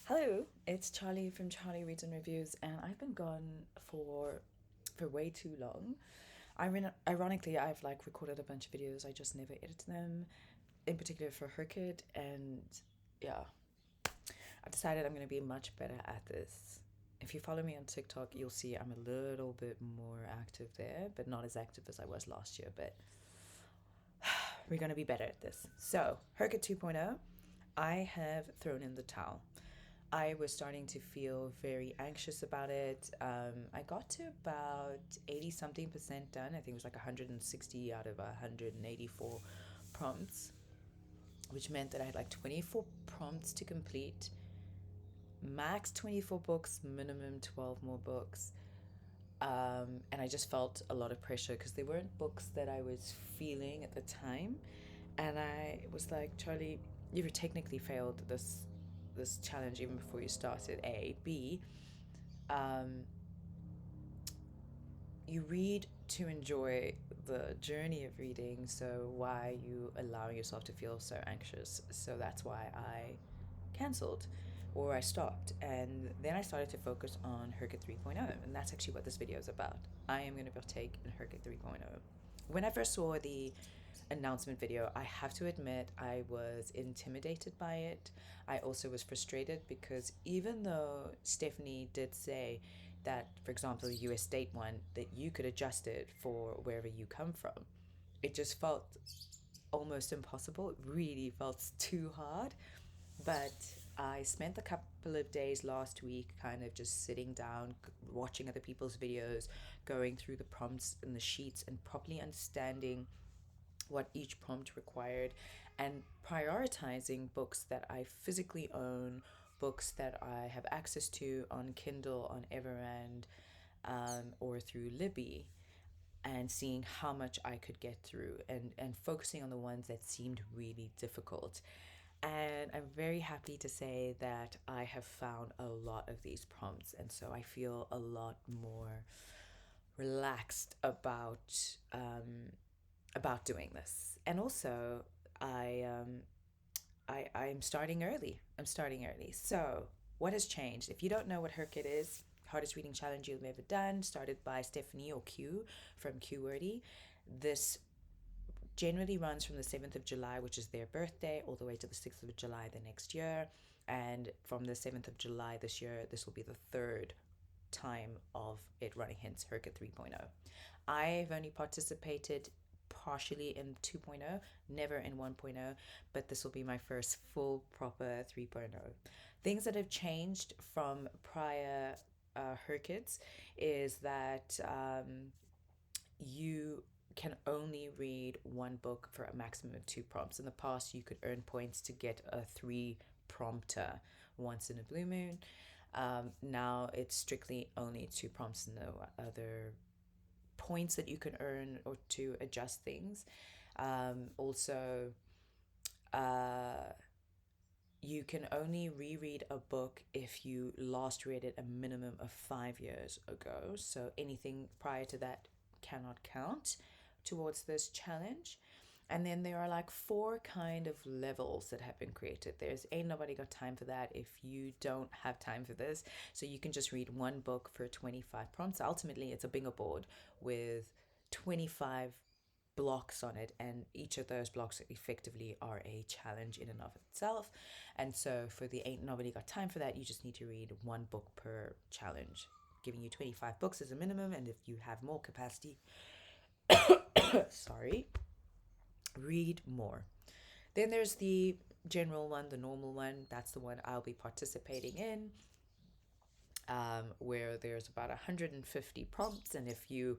Hello, it's Charlie from Charlie Reads and Reviews, and I've been gone for way too long. Ironically, I've like recorded a bunch of videos. I just never edited them, in particular for HRCYED, and yeah, I decided I'm gonna be much better at this. If you follow me on TikTok, you'll see I'm a little bit more active there, but not as active as I was last year. But we're gonna be better at this. So, HRCYED 2.0, I have thrown in the towel. I was starting to feel very anxious about it. I got to about 80 something percent done. I think it was like 160 out of 184 prompts, which meant that I had like 24 prompts to complete, max 24 books, minimum 12 more books. And I just felt a lot of pressure because they weren't books that I was feeling at the time. And I was like, Charlie, you've technically failed this challenge even before you started. A, B, um, you read to enjoy the journey of reading, so why are you allowing yourself to feel so anxious? So that's why I cancelled or I stopped. And then I started to focus on HRCYED 3.0, and that's actually what this video is about. I am going to partake in HRCYED 3.0. When I first saw the announcement video, I have to admit I was intimidated by it. I also was frustrated because even though Stephanie did say that, for example, the US state one, that you could adjust it for wherever you come from, it just felt almost impossible. It really felt too hard. But I spent a couple of days last week kind of just sitting down, watching other people's videos, going through the prompts and the sheets, and properly understanding what each prompt required, and prioritizing books that I physically own, books that I have access to on Kindle, on Everand, or through Libby, and seeing how much I could get through, and focusing on the ones that seemed really difficult. And I'm very happy to say that I have found a lot of these prompts, and so I feel a lot more relaxed about doing this. And also, I I'm starting early. I'm starting early. So, what has changed? If you don't know what HRCYED is, hardest reading challenge you've ever done, started by Stephanie or Q from QWordy. This generally runs from the 7th of July, which is their birthday, all the way to the 6th of July the next year. And from the 7th of July this year, this will be the third time of it running, hence HRCYED 3.0. I've only participated partially in 2.0, never in 1.0, but this will be my first full proper 3.0. Things that have changed from prior HRCYEDs is that you can only read one book for a maximum of two prompts. In the past, you could earn points to get a three prompter once in a blue moon. Now it's strictly only two prompts, no other points that you can earn or to adjust things. Also, uh, you can only reread a book if you last read it a minimum of 5 years ago. So anything prior to that cannot count towards this challenge. And then there are like four kind of levels that have been created. There's ain't nobody got time for that if you don't have time for this. So you can just read one book for 25 prompts. Ultimately, it's a bingo board with 25 blocks on it, and each of those blocks effectively are a challenge in and of itself. And so for the ain't nobody got time for that, you just need to read one book per challenge, giving you 25 books as a minimum. And if you have more capacity, sorry, read more. Then there's the general one, the normal one. That's the one I'll be participating in, where there's about 150 prompts. And if you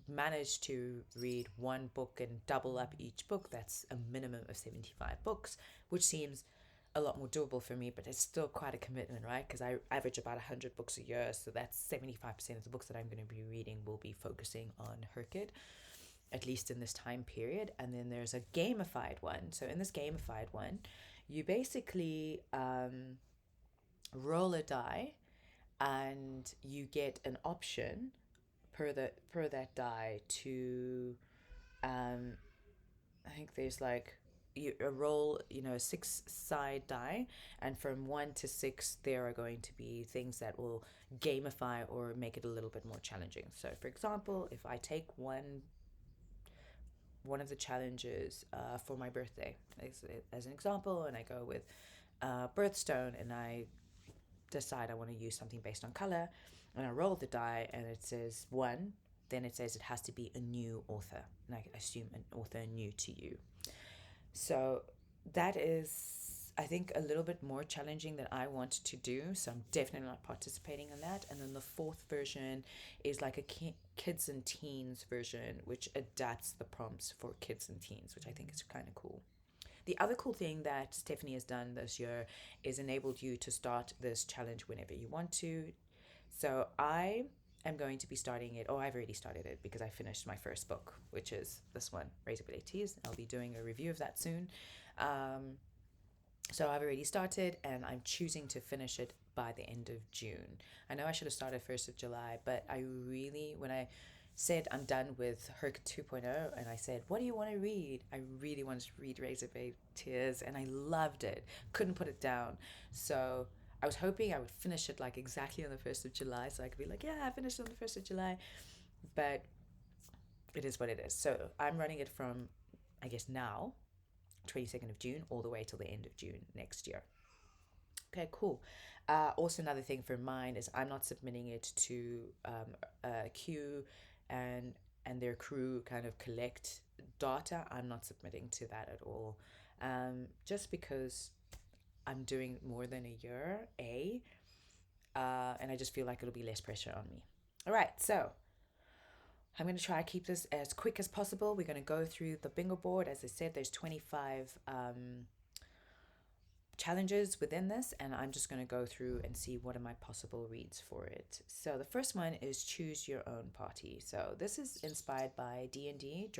manage to read one book and double up each book, that's a minimum of 75 books, which seems a lot more doable for me, but it's still quite a commitment, right? Because I average about 100 books a year, so that's 75% of the books that I'm going to be reading will be focusing on HRCYED, at least in this time period. And then there's a gamified one. So in this gamified one, you basically roll a die, and you get an option per that die to, um, I think there's like a roll, a 6 side die, and from 1 to 6, there are going to be things that will gamify or make it a little bit more challenging. So, for example, if I take one of the challenges for my birthday as an example, and I go with birthstone, and I decide I want to use something based on color, and I roll the die, and it says 1, then it says it has to be a new author, and I assume an author new to you. So that is, I think, a little bit more challenging than I want to do. So I'm definitely not participating in that. And then the fourth version is like a kids and teens version, which adapts the prompts for kids and teens, which I think is kind of cool. The other cool thing that Stephanie has done this year is enabled you to start this challenge whenever you want to. So I am going to be starting it. Oh, I've already started it because I finished my first book, which is this one, Razorblade Tears. I'll be doing a review of that soon. So I've already started, and I'm choosing to finish it by the end of June. I know I should have started 1st of July, but I really, when I said I'm done with HRCYED 2.0, and I said, what do you want to read? I really wanted to read Razorblade Tears, and I loved it. Couldn't put it down. So I was hoping I would finish it like exactly on the 1st of July, so I could be like, yeah, I finished on the 1st of July. But it is what it is. So I'm running it from, I guess, now, 22nd of June, all the way till the end of June next year. Okay, cool. Also, another thing for mine is I'm not submitting it to Q and their crew kind of collect data. I'm not submitting to that at all, just because I'm doing more than a year, and I just feel like it'll be less pressure on me. All right, so I'm going to try to keep this as quick as possible. We're going to go through the bingo board. As I said, there's 25 challenges within this, and I'm just going to go through and see what are my possible reads for it. So the first one is choose your own party. So this is inspired by D&D,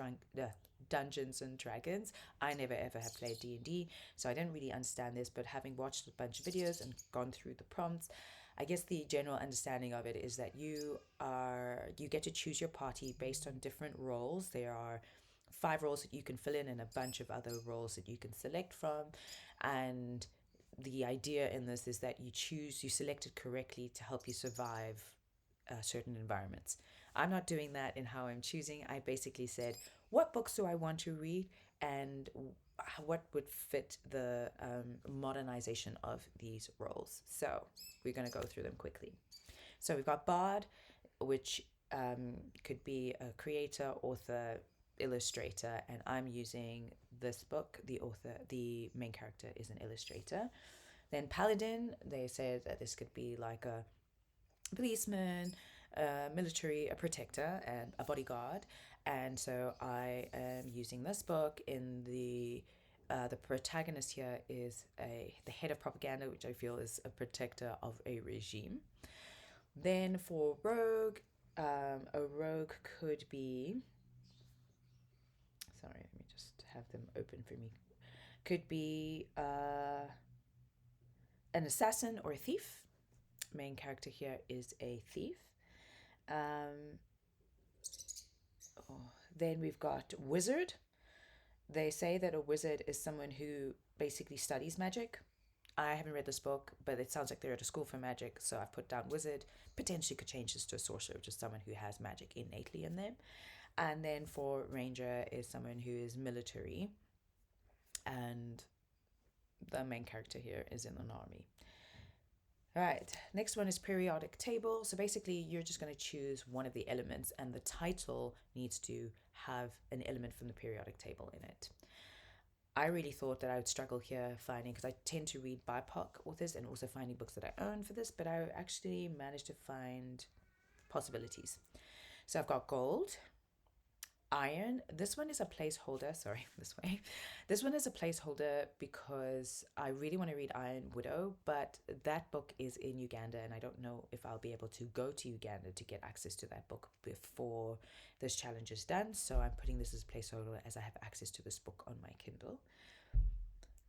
Dungeons and Dragons. I never ever have played D&D, so I didn't really understand this, but having watched a bunch of videos and gone through the prompts, I guess the general understanding of it is that you get to choose your party based on different roles. There are 5 roles that you can fill in and a bunch of other roles that you can select from. And the idea in this is that you select it correctly to help you survive certain environments. I'm not doing that in how I'm choosing. I basically said, what books do I want to read, and what would fit the modernization of these roles. So we're going to go through them quickly. So we've got Bard, which could be a creator, author, illustrator, and I'm using this book. The main character is an illustrator. Then Paladin, they said that this could be like a policeman, a military, a protector, and a bodyguard. And so I am using this book. In the protagonist here is the head of propaganda, which I feel is a protector of a regime. Then for rogue, a rogue could be, sorry, let me just have them open for me. Could be an assassin or a thief. Main character here is a thief. Um, then we've got wizard. They say that a wizard is someone who basically studies magic. I haven't read this book, but it sounds like they're at a school for magic, so I've put down wizard. Potentially could change this to a sorcerer, just someone who has magic innately in them. And then for ranger is someone who is military, and the main character here is in an army. All right, next one is periodic table. So basically, you're just going to choose one of the elements, and the title needs to have an element from the periodic table in it. I really thought that I would struggle here finding, because I tend to read BIPOC authors and also finding books that I own for this, but I actually managed to find possibilities. So I've got gold, iron. This one is a placeholder. Sorry, this way. This one is a placeholder because I really want to read Iron Widow, but that book is in Uganda, and I don't know if I'll be able to go to Uganda to get access to that book before this challenge is done. So I'm putting this as a placeholder as I have access to this book on my Kindle.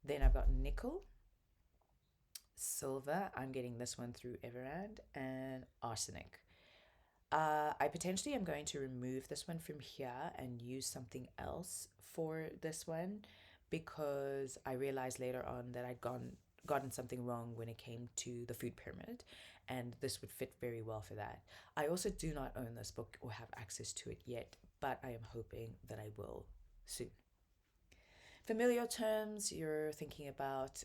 Then I've got nickel, silver. I'm getting this one through Everand, and arsenic. I potentially am going to remove this one from here and use something else for this one, because I realized later on that gotten something wrong when it came to the food pyramid, and this would fit very well for that. I also do not own this book or have access to it yet, but I am hoping that I will soon. Familial terms, you're thinking about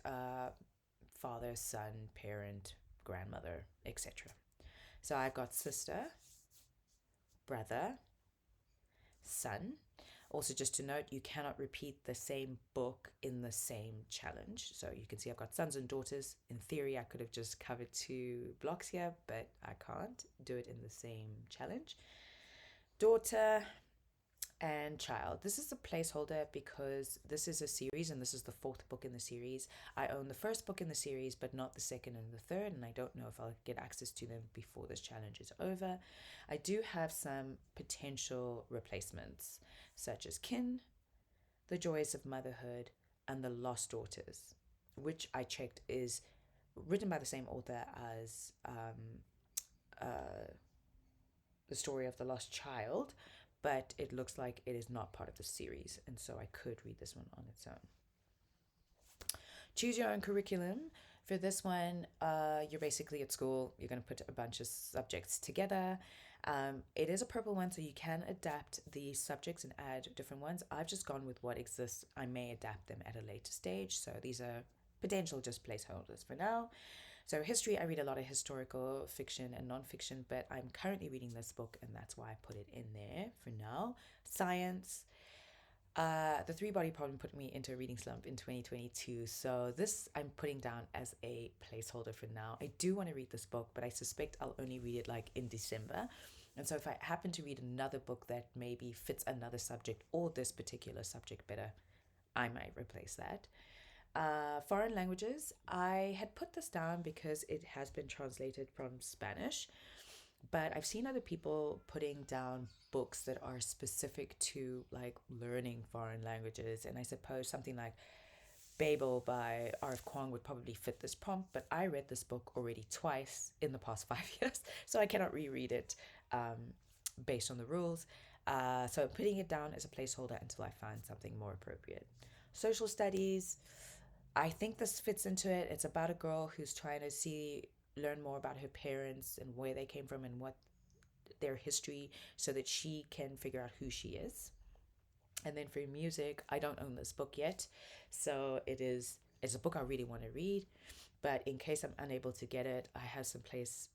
father, son, parent, grandmother, etc. So I've got sister, brother, son. Also, just to note, you cannot repeat the same book in the same challenge. So you can see I've got sons and daughters. In theory, I could have just covered 2 blocks here, but I can't do it in the same challenge. Daughter and child. This is a placeholder because this is a series and this is the 4th book in the series. I own the 1st book in the series, but not the 2nd and the 3rd, and I don't know if I'll get access to them before this challenge is over. I do have some potential replacements, such as Kin, The Joys of Motherhood, and The Lost Daughters, which I checked is written by the same author as The Story of the Lost Child, but it looks like it is not part of the series, and so I could read this one on its own. Choose your own curriculum. For this one, you're basically at school, you're going to put a bunch of subjects together. It is a purple one, so you can adapt the subjects and add different ones. I've just gone with what exists. I may adapt them at a later stage, so these are potential just placeholders for now. So history, I read a lot of historical fiction and nonfiction, but I'm currently reading this book, and that's why I put it in there for now. Science, the 3-body problem put me into a reading slump in 2022, so this I'm putting down as a placeholder for now. I do want to read this book, but I suspect I'll only read it like in December. And so if I happen to read another book that maybe fits another subject or this particular subject better, I might replace that. Foreign languages, I had put this down because it has been translated from Spanish, but I've seen other people putting down books that are specific to like learning foreign languages, and I suppose something like Babel by R.F. Kuang would probably fit this prompt, but I read this book already twice in the past 5 years, so I cannot reread it based on the rules. So I'm putting it down as a placeholder until I find something more appropriate. Social studies, I think this fits into it. It's about a girl who's trying to learn more about her parents and where they came from and what their history, so that she can figure out who she is. And then for music, I don't own this book yet, so it's a book I really want to read. But in case I'm unable to get it, I have some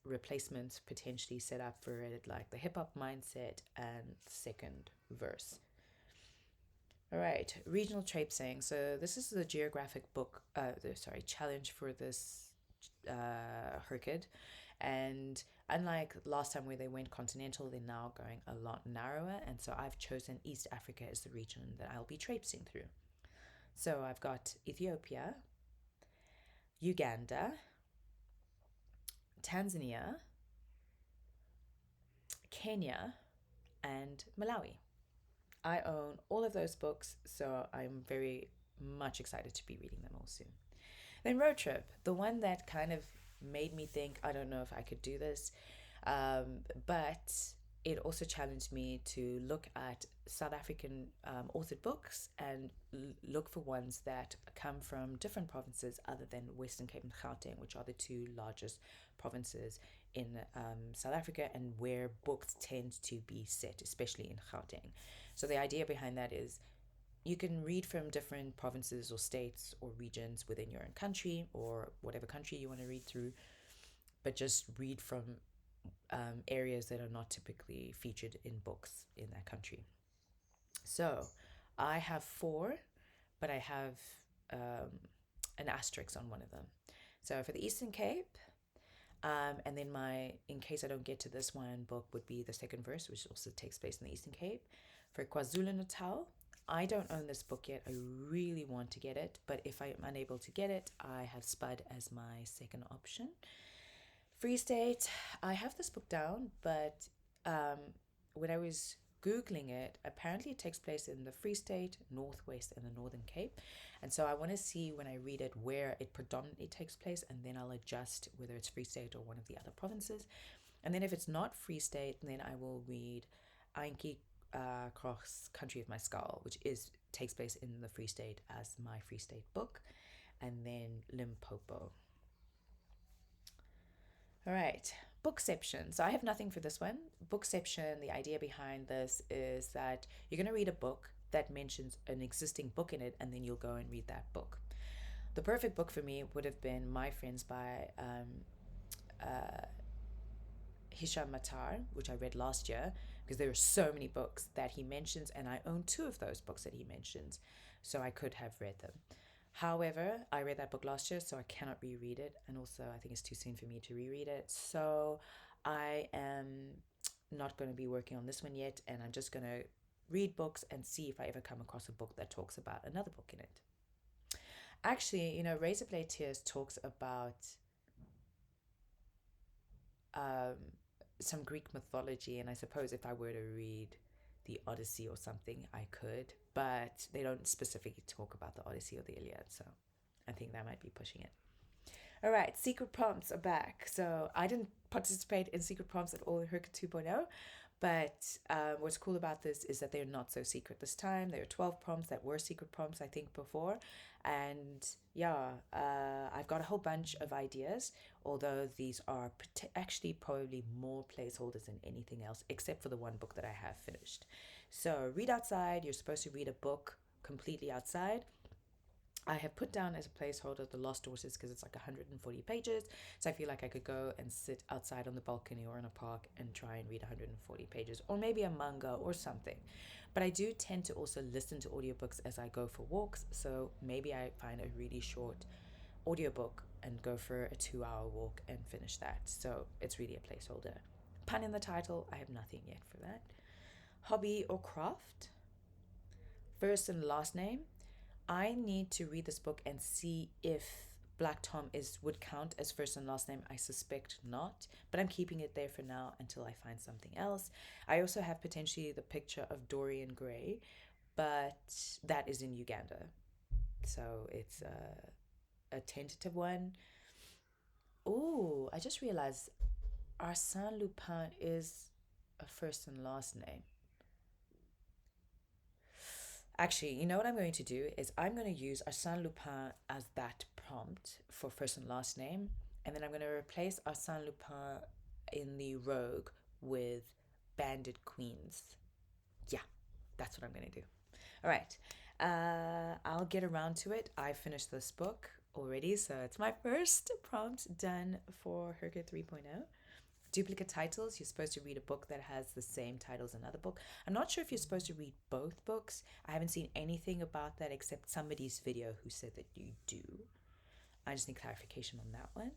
replacements potentially set up for it, like the hip hop mindset and second verse. All right, regional traipsing. So this is the geographic book, challenge for this HRCYED. And unlike last time where they went continental, they're now going a lot narrower. And so I've chosen East Africa as the region that I'll be traipsing through. So I've got Ethiopia, Uganda, Tanzania, Kenya, and Malawi. I own all of those books, so I'm very much excited to be reading them all soon. Then road trip, the one that kind of made me think, I don't know if I could do this, but it also challenged me to look at South African authored books and look for ones that come from different provinces other than Western Cape and Gauteng, which are the 2 largest provinces in South Africa and where books tend to be set, especially in Gauteng. So the idea behind that is you can read from different provinces or states or regions within your own country or whatever country you want to read through, but just read from areas that are not typically featured in books in that country. So I have 4, but I have an asterisk on one of them. So for the Eastern Cape, and then in case I don't get to this one, book would be the second verse, which also takes place in the Eastern Cape. For KwaZulu-Natal, I don't own this book yet. I really want to get it, but if I'm unable to get it, I have Spud as my second option. Free State, I have this book down, but when I was Googling it, apparently it takes place in the Free State, Northwest, and the Northern Cape. And so I want to see when I read it where it predominantly takes place, and then I'll adjust whether it's Free State or one of the other provinces. And then if it's not Free State, then I will read Ainki Cross Country of My Skull, which takes place in the Free State as my Free State book, and then Limpopo. All right, Bookception. So I have nothing for this one. Bookception, the idea behind this is that you're going to read a book that mentions an existing book in it, and then you'll go and read that book. The perfect book for me would have been My Friends by Hisham Matar, which I read last year, because there are so many books that he mentions, and I own 2 of those books that he mentions, so I could have read them. However, I read that book last year, so I cannot reread it, and also I think it's too soon for me to reread it. So I am not going to be working on this one yet, and I'm just going to read books and see if I ever come across a book that talks about another book in it. Actually, Razorblade Tears talks about some Greek mythology, and I suppose if I were to read the Odyssey or something, I could, but they don't specifically talk about the Odyssey or the Iliad, so I think that might be pushing it. All right, secret prompts are back. So I didn't participate in secret prompts at all in HRCYED 2.0, but what's cool about this is that they're not so secret this time. There are 12 prompts that were secret prompts, I think, before. And yeah, I've got a whole bunch of ideas, although these are actually probably more placeholders than anything else, except for the one book that I have finished. So read outside. You're supposed to read a book completely outside. I have put down as a placeholder The Lost Horses because it's like 140 pages. So I feel like I could go and sit outside on the balcony or in a park and try and read 140 pages, or maybe a manga or something. But I do tend to also listen to audiobooks as I go for walks. So maybe I find a really short audiobook and go for a 2-hour walk and finish that. So it's really a placeholder. Pun in the title, I have nothing yet for that. Hobby or craft? First and last name. I need to read this book and see if Black Tom would count as first and last name. I suspect not, but I'm keeping it there for now until I find something else. I also have potentially the picture of Dorian Gray, but that is in Uganda, so it's a tentative one. Oh, I just realized Arsène Lupin is a first and last name. Actually, you know what I'm going to do is I'm going to use Arsène Lupin as that prompt for first and last name, and then I'm going to replace Arsène Lupin in the rogue with Bandit Queens. Yeah, that's what I'm going to do. All right, I'll get around to it. I finished this book already, so it's my first prompt done for HRCYED 3.0. Duplicate titles. You're supposed to read a book that has the same title as another book. I'm not sure if you're supposed to read both books. I haven't seen anything about that except somebody's video who said that you do. I just need clarification on that one.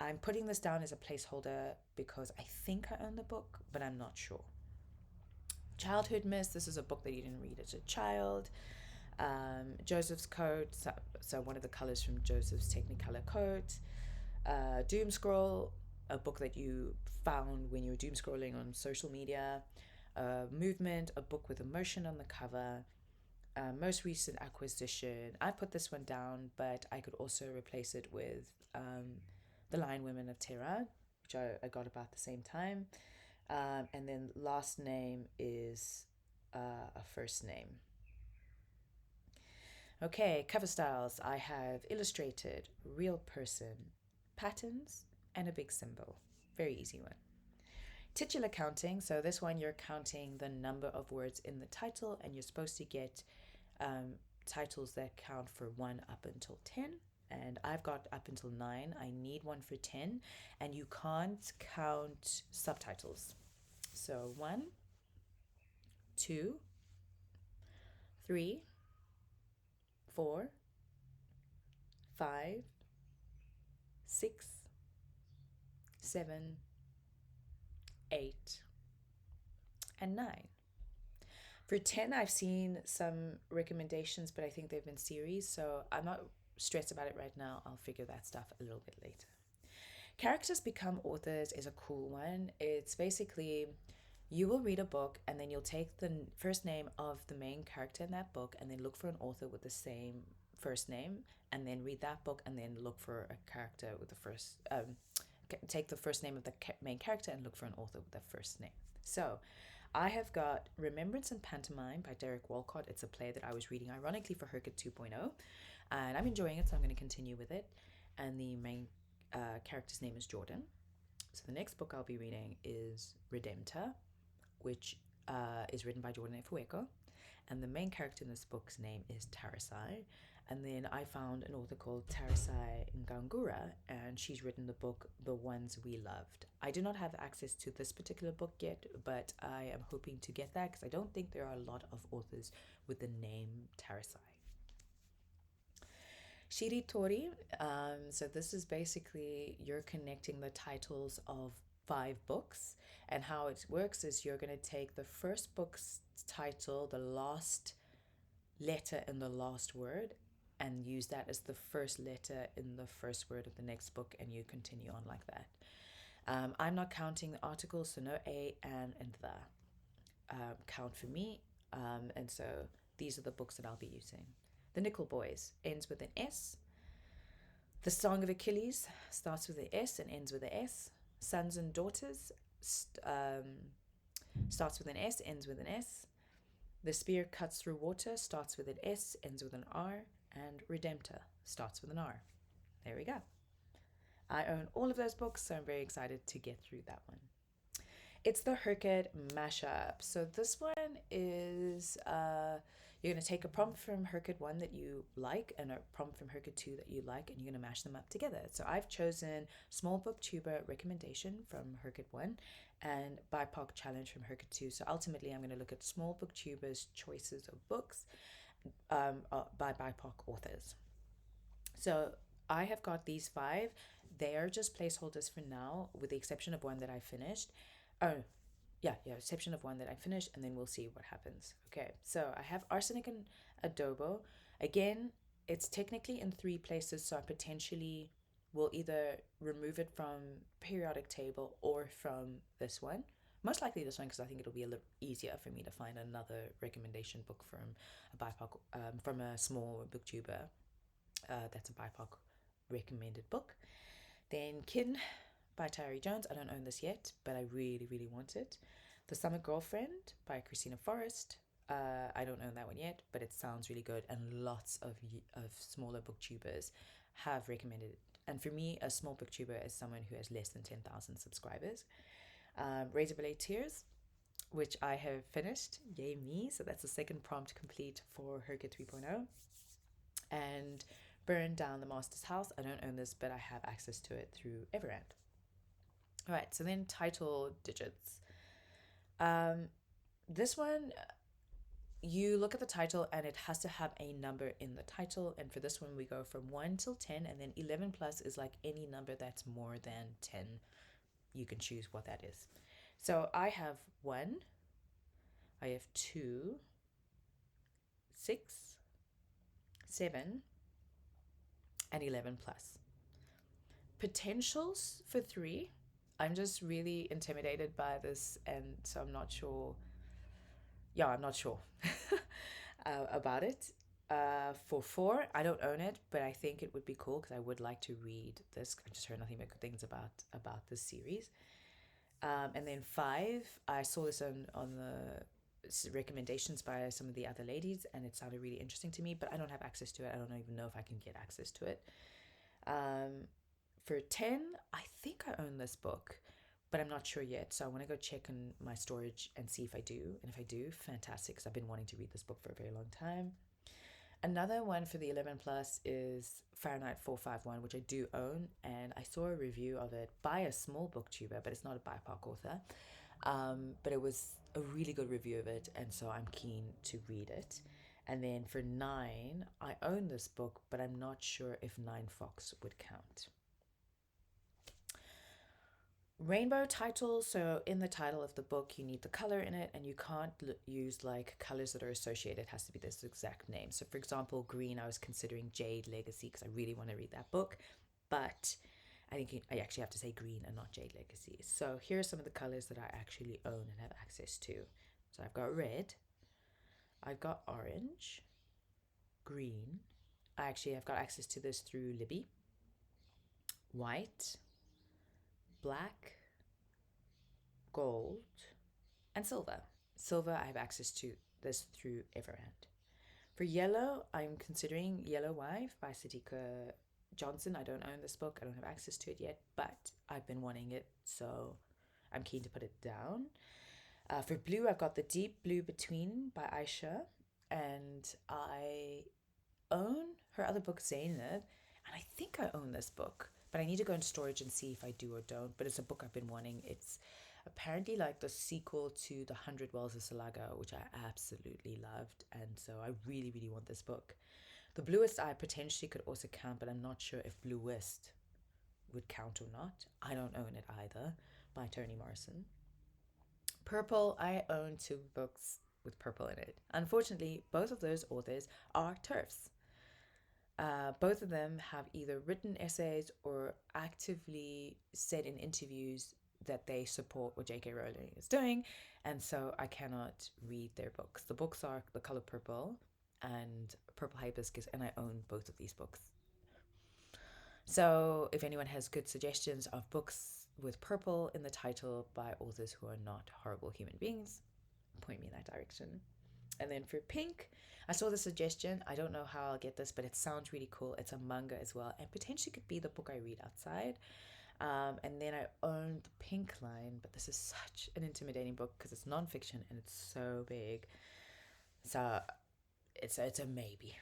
I'm putting this down as a placeholder because I think I own the book, but I'm not sure. Childhood Miss. This is a book that you didn't read as a child. Joseph's Coat. So one of the colors from Joseph's Technicolor coat. Doom Scroll, a book that you found when you were doom scrolling on social media. Movement, a book with emotion on the cover. Most recent acquisition. I put this one down, but I could also replace it with The Lion Women of Tehran, which I got about the same time. And then last name is a first name. Okay, cover styles. I have illustrated, real person, patterns, and a big symbol. Very easy one. Titular counting. So this one you're counting the number of words in the title, and you're supposed to get titles that count for 1 up until 10. And I've got up until 9. I need one for 10, and you can't count subtitles. So 1, 2, 3, 4, 5, 6, 7, 8, and 9. For 10, I've seen some recommendations, but I think they've been series, so I'm not stressed about it right now. I'll figure that stuff a little bit later. Characters become authors is a cool one. It's basically you will read a book and then you'll take the first name of the main character in that book and then look for an author with the same first name, and then read that book and then look for a character with the first take the first name of the main character and look for an author with the first name. So I have got Remembrance and Pantomime by Derek Walcott. It's a play that I was reading ironically for HRCYED 2.0, and I'm enjoying it, so I'm going to continue with it. And the main character's name is Jordan. So the next book I'll be reading is Redemptor, which is written by Jordan Efueko, and the main character in this book's name is Tarasai. And then I found an author called Tarasai Ngangura, and she's written the book The Ones We Loved. I do not have access to this particular book yet, but I am hoping to get that because I don't think there are a lot of authors with the name Tarasai. Shiritori, so this is basically you're connecting the titles of 5 books, and how it works is you're going to take the first book's title, the last letter in the last word, and use that as the first letter in the first word of the next book, and you continue on like that. I'm not counting the articles, so no a, and the count for me. And so these are the books that I'll be using. The Nickel Boys ends with an S. The Song of Achilles starts with an S and ends with an S. Sons and Daughters starts with an S, ends with an S. The Spear Cuts Through Water starts with an S, ends with an R. And Redemptor starts with an R. There we go. I own all of those books, so I'm very excited to get through that one. It's the HRCYED mashup. So this one is you're going to take a prompt from HRCYED 1 that you like and a prompt from HRCYED 2 that you like, and you're going to mash them up together. So I've chosen Small Booktuber Recommendation from HRCYED 1 and BIPOC Challenge from HRCYED 2. So ultimately, I'm going to look at Small Booktubers' choices of books by BIPOC authors. So I have got these 5. They are just placeholders for now, with the exception of one that I finished. Exception of one that I finished, and then we'll see what happens. Okay, so I have Arsenic and Adobo. Again, it's technically in 3 places, so I potentially will either remove it from periodic table or from this one. Most likely this one, because I think it'll be a little easier for me to find another recommendation book from a BIPOC, from a small booktuber that's a BIPOC recommended book. Then Kin by Tyree Jones. I don't own this yet, but I really, really want it. The Summer Girlfriend by Christina Forrest. I don't own that one yet, but it sounds really good, and lots of smaller booktubers have recommended it. And for me, a small booktuber is someone who has less than 10,000 subscribers. Razor Blade Tears, which I have finished. Yay me. So that's the second prompt complete for HRCYED 3.0. And Burn Down the Master's House. I don't own this, but I have access to it through Everand. All right, so then title digits. This one, you look at the title and it has to have a number in the title. And for this one, we go from 1 till 10, and then 11 plus is like any number that's more than 10. You can choose what that is. So I have 1, I have 2, 6, 7, and 11 plus. Potentials for 3. I'm just really intimidated by this, and so I'm not sure. Yeah, I'm not sure about it. For 4, I don't own it, but I think it would be cool because I would like to read this. I just heard nothing but good things about this series. And then 5, I saw this on the recommendations by some of the other ladies, and it sounded really interesting to me, but I don't have access to it. I don't even know if I can get access to it. For 10, I think I own this book, but I'm not sure yet. So I want to go check in my storage and see if I do. And if I do, fantastic, because I've been wanting to read this book for a very long time. Another one for the 11 plus is Fahrenheit 451, which I do own, and I saw a review of it by a small booktuber, but it's not a BIPOC author. But it was a really good review of it, and so I'm keen to read it. And then for 9, I own this book, but I'm not sure if 9 Fox would count. Rainbow titles. So in the title of the book, you need the color in it, and you can't use like colors that are associated. It has to be this exact name. So for example, green, I was considering Jade Legacy because I really want to read that book, but I think I actually have to say green and not Jade Legacy. So here are some of the colors that I actually own and have access to. So I've got red, I've got orange, green. I actually have got access to this through Libby. White, black, gold, and silver. Silver, I have access to this through Everand. For Yellow, I'm considering Yellow Wife by Sadika Johnson. I don't own this book. I don't have access to it yet, but I've been wanting it, so I'm keen to put it down. For Blue, I've got The Deep Blue Between by Aisha, and I own her other book, Zainab, and I think I own this book, but I need to go into storage and see if I do or don't. But it's a book I've been wanting. It's apparently like the sequel to The Hundred Wells of Salaga, which I absolutely loved, and so I really, really want this book. The Bluest I potentially could also count, but I'm not sure if Bluest would count or not. I don't own it either, by Toni Morrison. Purple, I own two books with purple in it. Unfortunately, both of those authors are TERFs. Both of them have either written essays or actively said in interviews that they support what J.K. Rowling is doing, and so I cannot read their books. The books are The Color Purple and Purple Hibiscus, and I own both of these books. So if anyone has good suggestions of books with purple in the title by authors who are not horrible human beings, point me in that direction. And then for Pink, I saw the suggestion. I don't know how I'll get this, but it sounds really cool. It's a manga as well, and potentially could be the book I read outside. And then I own the Pink line, but this is such an intimidating book because it's nonfiction and it's so big. So it's a maybe.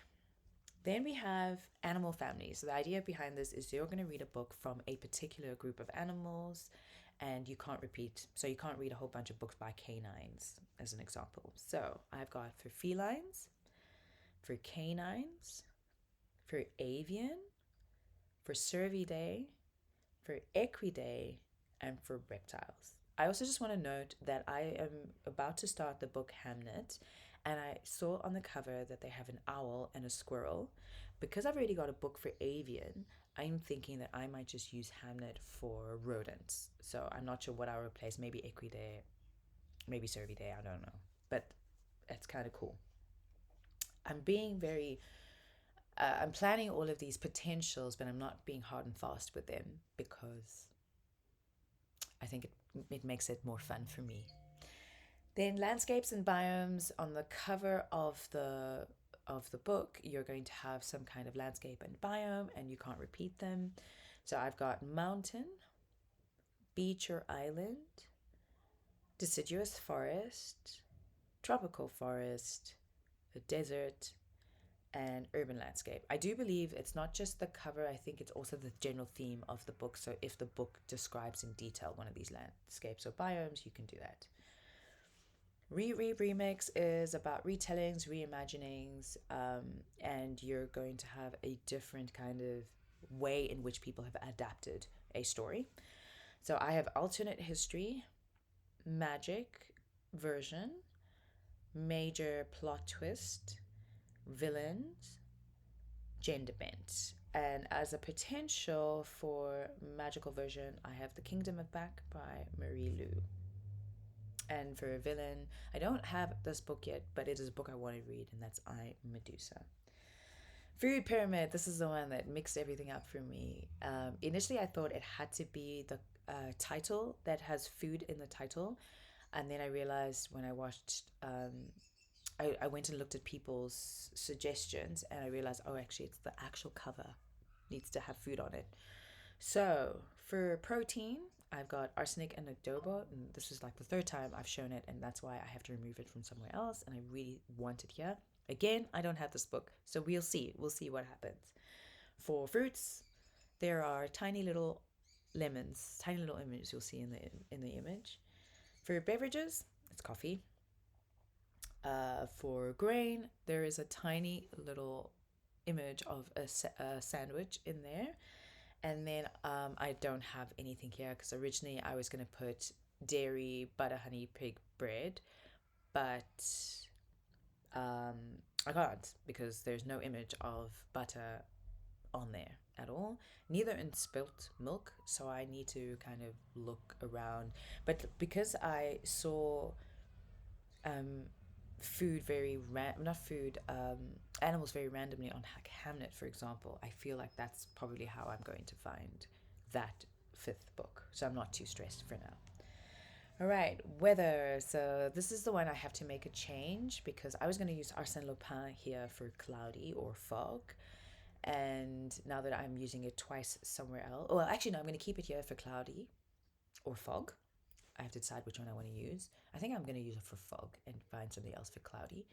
Then we have animal families. So the idea behind this is you're going to read a book from a particular group of animals and you can't repeat. So you can't read a whole bunch of books by canines, as an example. So I've got for felines, for canines, for avian, for cervidae, for equidae, and for reptiles. I also just want to note that I am about to start the book Hamnet, and I saw on the cover that they have an owl and a squirrel. Because I've already got a book for avian, I'm thinking that I might just use Hamnet for rodents. So I'm not sure what I'll replace. Maybe equidae, maybe cervidae, I don't know. But it's kind of cool. I'm being very I'm planning all of these potentials, but I'm not being hard and fast with them because I think it makes it more fun for me. Then landscapes and biomes. On the cover of the book, you're going to have some kind of landscape and biome, and you can't repeat them. So I've got mountain, beach or island, deciduous forest, tropical forest, a desert, and urban landscape. I do believe it's not just the cover, I think it's also the general theme of the book. So if the book describes in detail one of these landscapes or biomes, you can do that. Remix is about retellings, reimaginings, and you're going to have a different kind of way in which people have adapted a story. So I have alternate history, magic version, major plot twist, villains, gender bent. And as a potential for magical version, I have The Kingdom of Back by Marie Lu. And for a villain, I don't have this book yet, but it is a book I want to read, and that's I, Medusa. Food Pyramid, this is the one that mixed everything up for me. Initially, I thought it had to be the title that has food in the title. And then I realized when I watched, I went and looked at people's suggestions, and I realized, oh, actually, it's the actual cover needs to have food on it. So for protein, I've got arsenic and adobo, and this is like the third time I've shown it, and that's why I have to remove it from somewhere else, and I really want it here. Again, I don't have this book, so we'll see what happens. For fruits, there are tiny little lemons, tiny little images you'll see in the image. For beverages, it's coffee. For grain, there is a tiny little image of a sandwich in there. And then I don't have anything here because originally I was going to put dairy, butter, honey, pig bread, but I can't because there's no image of butter on there at all, neither in spilt milk, so I need to kind of look around. But because I saw food very not food animals very randomly on Hamnet, for example, I feel like that's probably how I'm going to find that fifth book, so I'm not too stressed for now. All right, weather. So this is the one I have to make a change because I was going to use Arsène Lupin here for cloudy or fog. And now that I'm using it twice somewhere else, well, actually, no, I'm going to keep it here for cloudy or fog. I have to decide which one I want to use. I think I'm going to use it for fog and find something else for cloudy.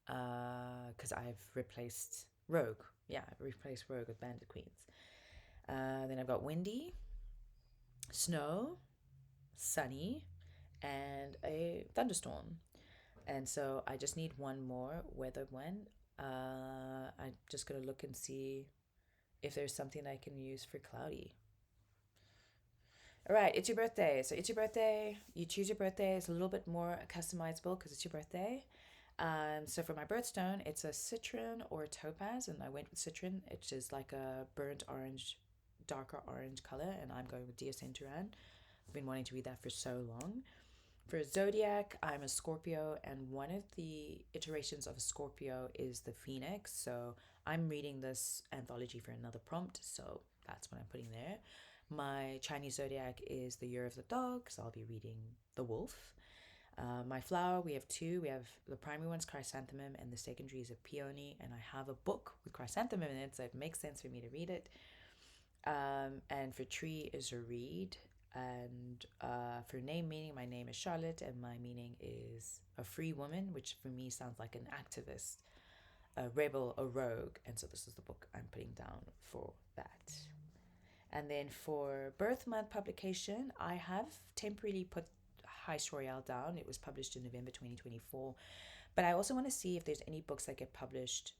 Because I've replaced Rogue. Yeah, I've replaced Rogue with Bandit Queens. Then I've got windy, snow, sunny, and a thunderstorm. And so I just need one more weather one. I'm just gonna look and see if there's something I can use for cloudy. All right, it's your birthday. So it's your birthday. You choose your birthday. It's a little bit more customizable because it's your birthday. So for my birthstone, it's a citron or a topaz, and I went with citron. It's just like a burnt orange, darker orange color, and I'm going with Diacenturan. I've been wanting to read that for so long. For zodiac, I'm a Scorpio, and one of the iterations of a Scorpio is the Phoenix. So I'm reading this anthology for another prompt, so that's what I'm putting there. My Chinese zodiac is the Year of the Dog, so I'll be reading the Wolf. My flower, we have two. We have the primary one's chrysanthemum, and the secondary is a peony. And I have a book with chrysanthemum in it, so it makes sense for me to read it. And for tree is a reed. And for name meaning, my name is Charlotte, and my meaning is a free woman, which for me sounds like an activist, a rebel, a rogue. And so this is the book I'm putting down for that. And then for birth month publication, I have temporarily put HRCYED down. It was published in November 2024. But I also want to see if there's any books that get published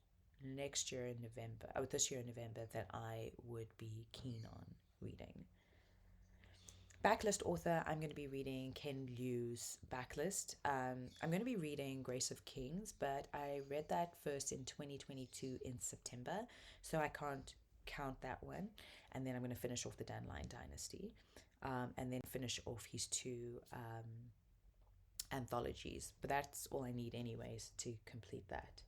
next year in November, or this year in November, that I would be keen on reading. Backlist author, I'm going to be reading Ken Liu's Backlist. I'm going to be reading Grace of Kings, but I read that first in 2022 in September, so I can't count that one. And then I'm going to finish off the Dandelion Dynasty, and then finish off his two anthologies. But that's all I need, anyways, to complete that.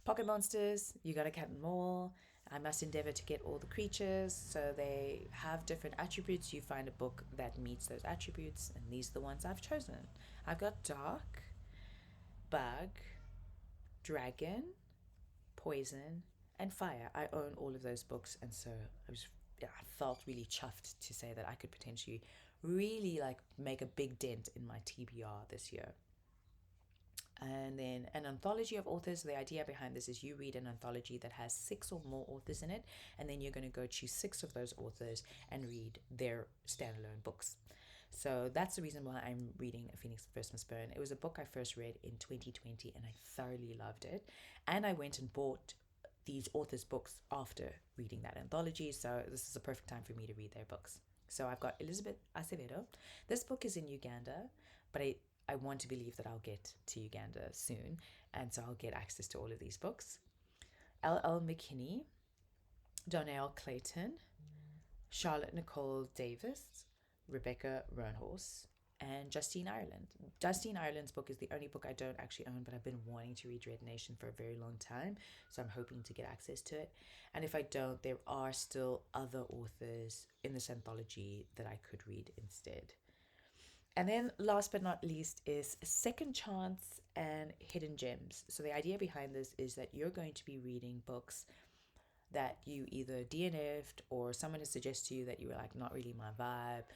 Pocket monsters, you gotta catch them all. I must endeavor to get all the creatures, so they have different attributes. You find a book that meets those attributes, and these are the ones I've chosen. I've got dark, bug, dragon, poison, and fire. I own all of those books, and so I felt really chuffed to say that I could potentially really like make a big dent in my TBR this year. And then an anthology of authors. The idea behind this is you read an anthology that has 6 or more authors in it, and then you're going to go choose 6 of those authors and read their standalone books. So that's the reason why I'm reading A Phoenix First Must Burn. It was a book I first read in 2020, and I thoroughly loved it. And I went and bought these authors' books after reading that anthology, so this is a perfect time for me to read their books. So I've got Elizabeth Acevedo. This book is in Uganda, but I want to believe that I'll get to Uganda soon, and so I'll get access to all of these books. L.L. McKinney, Donnell Clayton, Charlotte Nicole Davis, Rebecca Roanhorse, and Justine Ireland. Justine Ireland's book is the only book I don't actually own, but I've been wanting to read Dread Nation for a very long time, so I'm hoping to get access to it. And if I don't, there are still other authors in this anthology that I could read instead. And then last but not least is Second Chance and Hidden Gems. So the idea behind this is that you're going to be reading books that you either DNF'd or someone has suggested to you that you were like, not really my vibe,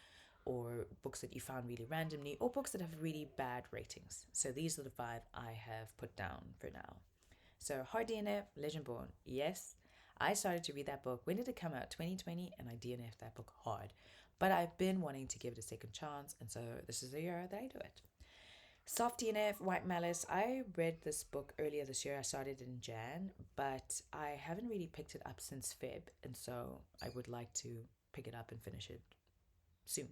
or books that you found really randomly, or books that have really bad ratings. So these are the 5 I have put down for now. So Hard DNF, Legendborn. Yes, I started to read that book. When did it come out? 2020, and I DNF'd that book hard. But I've been wanting to give it a second chance, and so this is the year that I do it. Soft DNF, White Malice. I read this book earlier this year. I started in Jan, but I haven't really picked it up since Feb, and so I would like to pick it up and finish it soon.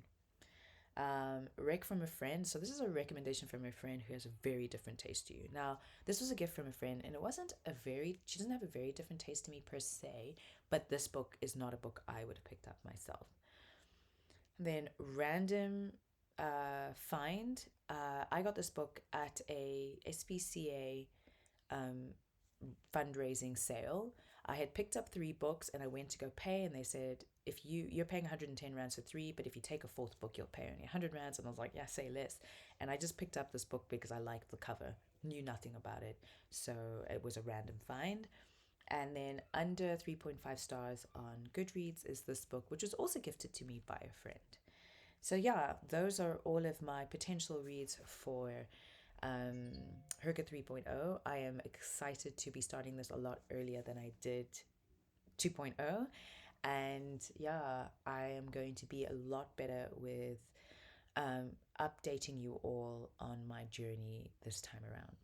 Rec from a friend. So this is a recommendation from a friend who has a very different taste to you. Now, this was a gift from a friend, and it wasn't she doesn't have a very different taste to me per se, but this book is not a book I would have picked up myself. Then random find. I got this book at a SPCA fundraising sale. I had picked up 3 books and I went to go pay, and they said if you're paying 110 rands for three, but if you take a fourth book, you'll pay only 100 rands. And I was like, yeah, say less. And I just picked up this book because I liked the cover, knew nothing about it, so it was a random find. And then under 3.5 stars on Goodreads is this book, which was also gifted to me by a friend. So yeah, those are all of my potential reads for HRCYED 3.0. I am excited to be starting this a lot earlier than I did 2.0. And yeah, I am going to be a lot better with updating you all on my journey this time around.